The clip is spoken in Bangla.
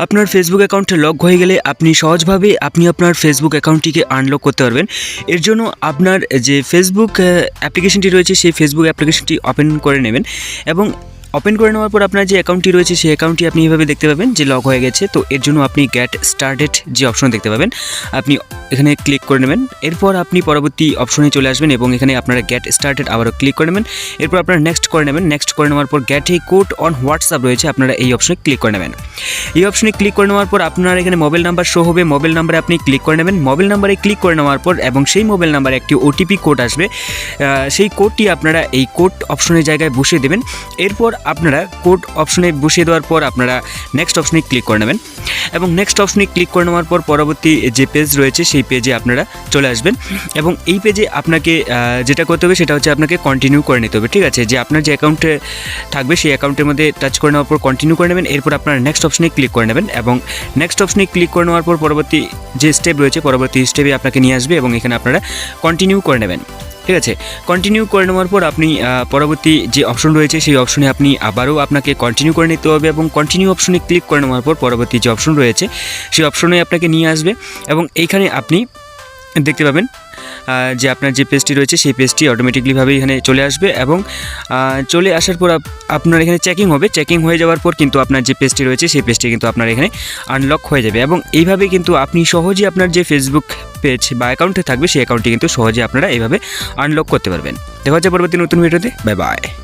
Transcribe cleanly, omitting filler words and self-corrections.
আপনার ফেসবুক অ্যাকাউন্টে লগ হয়ে গেলে আপনি সহজভাবে আপনার ফেসবুক অ্যাকাউন্টটিকে আনলক করতে পারবেন। এর জন্য আপনার যে ফেসবুক অ্যাপ্লিকেশনটি রয়েছে সেই ফেসবুক অ্যাপ্লিকেশনটি ওপেন করে নেবেন এবং ওপেন করে নেওয়ার পর আপনার যে অ্যাকাউন্টটি রয়েছে সেই অ্যাকাউন্টটি আপনি এইভাবে দেখতে পাবেন যে লগ হয়ে গেছে। তো এর জন্য আপনি গেট স্টার্টেড যে অপশন দেখতে পাবেন, আপনি এখানে ক্লিক করে নেবেন। এরপর আপনি পরবর্তী অপশনে চলে আসবেন এবং এখানে আপনারা গেট স্টার্টেড আবারও ক্লিক করে নেবেন। এরপর আপনারা নেক্সট করে নেবেন। নেক্সট করে নেওয়ার পর gate A code on WhatsApp রয়েছে, আপনারা এই অপশনে ক্লিক করে নেবেন। এই অপশনে ক্লিক করে নেওয়ার পর আপনার এখানে মোবাইল নাম্বার শো হবে, মোবাইল নাম্বারে আপনি ক্লিক করে নেবেন। মোবাইল নাম্বারে ক্লিক করে নেওয়ার পর এবং সেই মোবাইল নাম্বারে একটি ওটিপি কোড আসবে, সেই কোডটি আপনারা এই কোড অপশনের জায়গায় বসিয়ে দেবেন। এরপর আপনারা কোড অপশনে বসিয়ে দেওয়ার পর আপনারা নেক্সট অপশনে ক্লিক করে নেবেন এবং নেক্সট অপশনে ক্লিক করে নেওয়ার পর পরবর্তী যে পেজ রয়েছে সেই পেজে আপনারা চলে আসবেন এবং এই পেজে আপনাকে যেটা করতে হবে সেটা হচ্ছে আপনাকে কন্টিনিউ করে নিতে হবে। ঠিক আছে, যে আপনার যে অ্যাকাউন্টে থাকবে সেই অ্যাকাউন্টের মধ্যে টাচ করে নেওয়ার পর কন্টিনিউ করে নেবেন। এরপর আপনারা নেক্সট অপশনে ক্লিক করে নেবেন এবং নেক্সট অপশনে ক্লিক করে নেওয়ার পর পরবর্তী যে স্টেপ রয়েছে পরবর্তী স্টেপে আপনাকে নিয়ে আসবে এবং এখানে আপনারা কন্টিনিউ করে নেবেন। ঠিক আছে, কন্টিনিউ করে নেওয়ার পর আপনি পরবর্তী যে অপশন রয়েছে সেই অপশনে আপনি আবারও আপনাকে কন্টিনিউ করে নিতে হবে এবং কন্টিনিউ অপশনে ক্লিক করে নেওয়ার পর পরবর্তী যে অপশন রয়েছে সেই অপশনে আপনাকে নিয়ে আসবে এবং এইখানে আপনি দেখতে পাবেন যে আপনার যে পেজটি রয়েছে সেই পেজটি অটোমেটিকলিভাবে এখানে চলে আসবে এবং চলে আসার পর আপনার এখানে চেকিং হবে। চেকিং হয়ে যাওয়ার পর কিন্তু আপনার যে পেজটি রয়েছে সেই পেজটি কিন্তু আপনার এখানে আনলক হয়ে যাবে এবং এইভাবে কিন্তু আপনি সহজেই আপনার যে ফেসবুক পেজ বা অ্যাকাউন্টে থাকবে সেই অ্যাকাউন্টটি কিন্তু সহজে আপনারা এইভাবে আনলক করতে পারবেন। দেখা হচ্ছে পরবর্তী নতুন ভিডিওতে। Bye bye.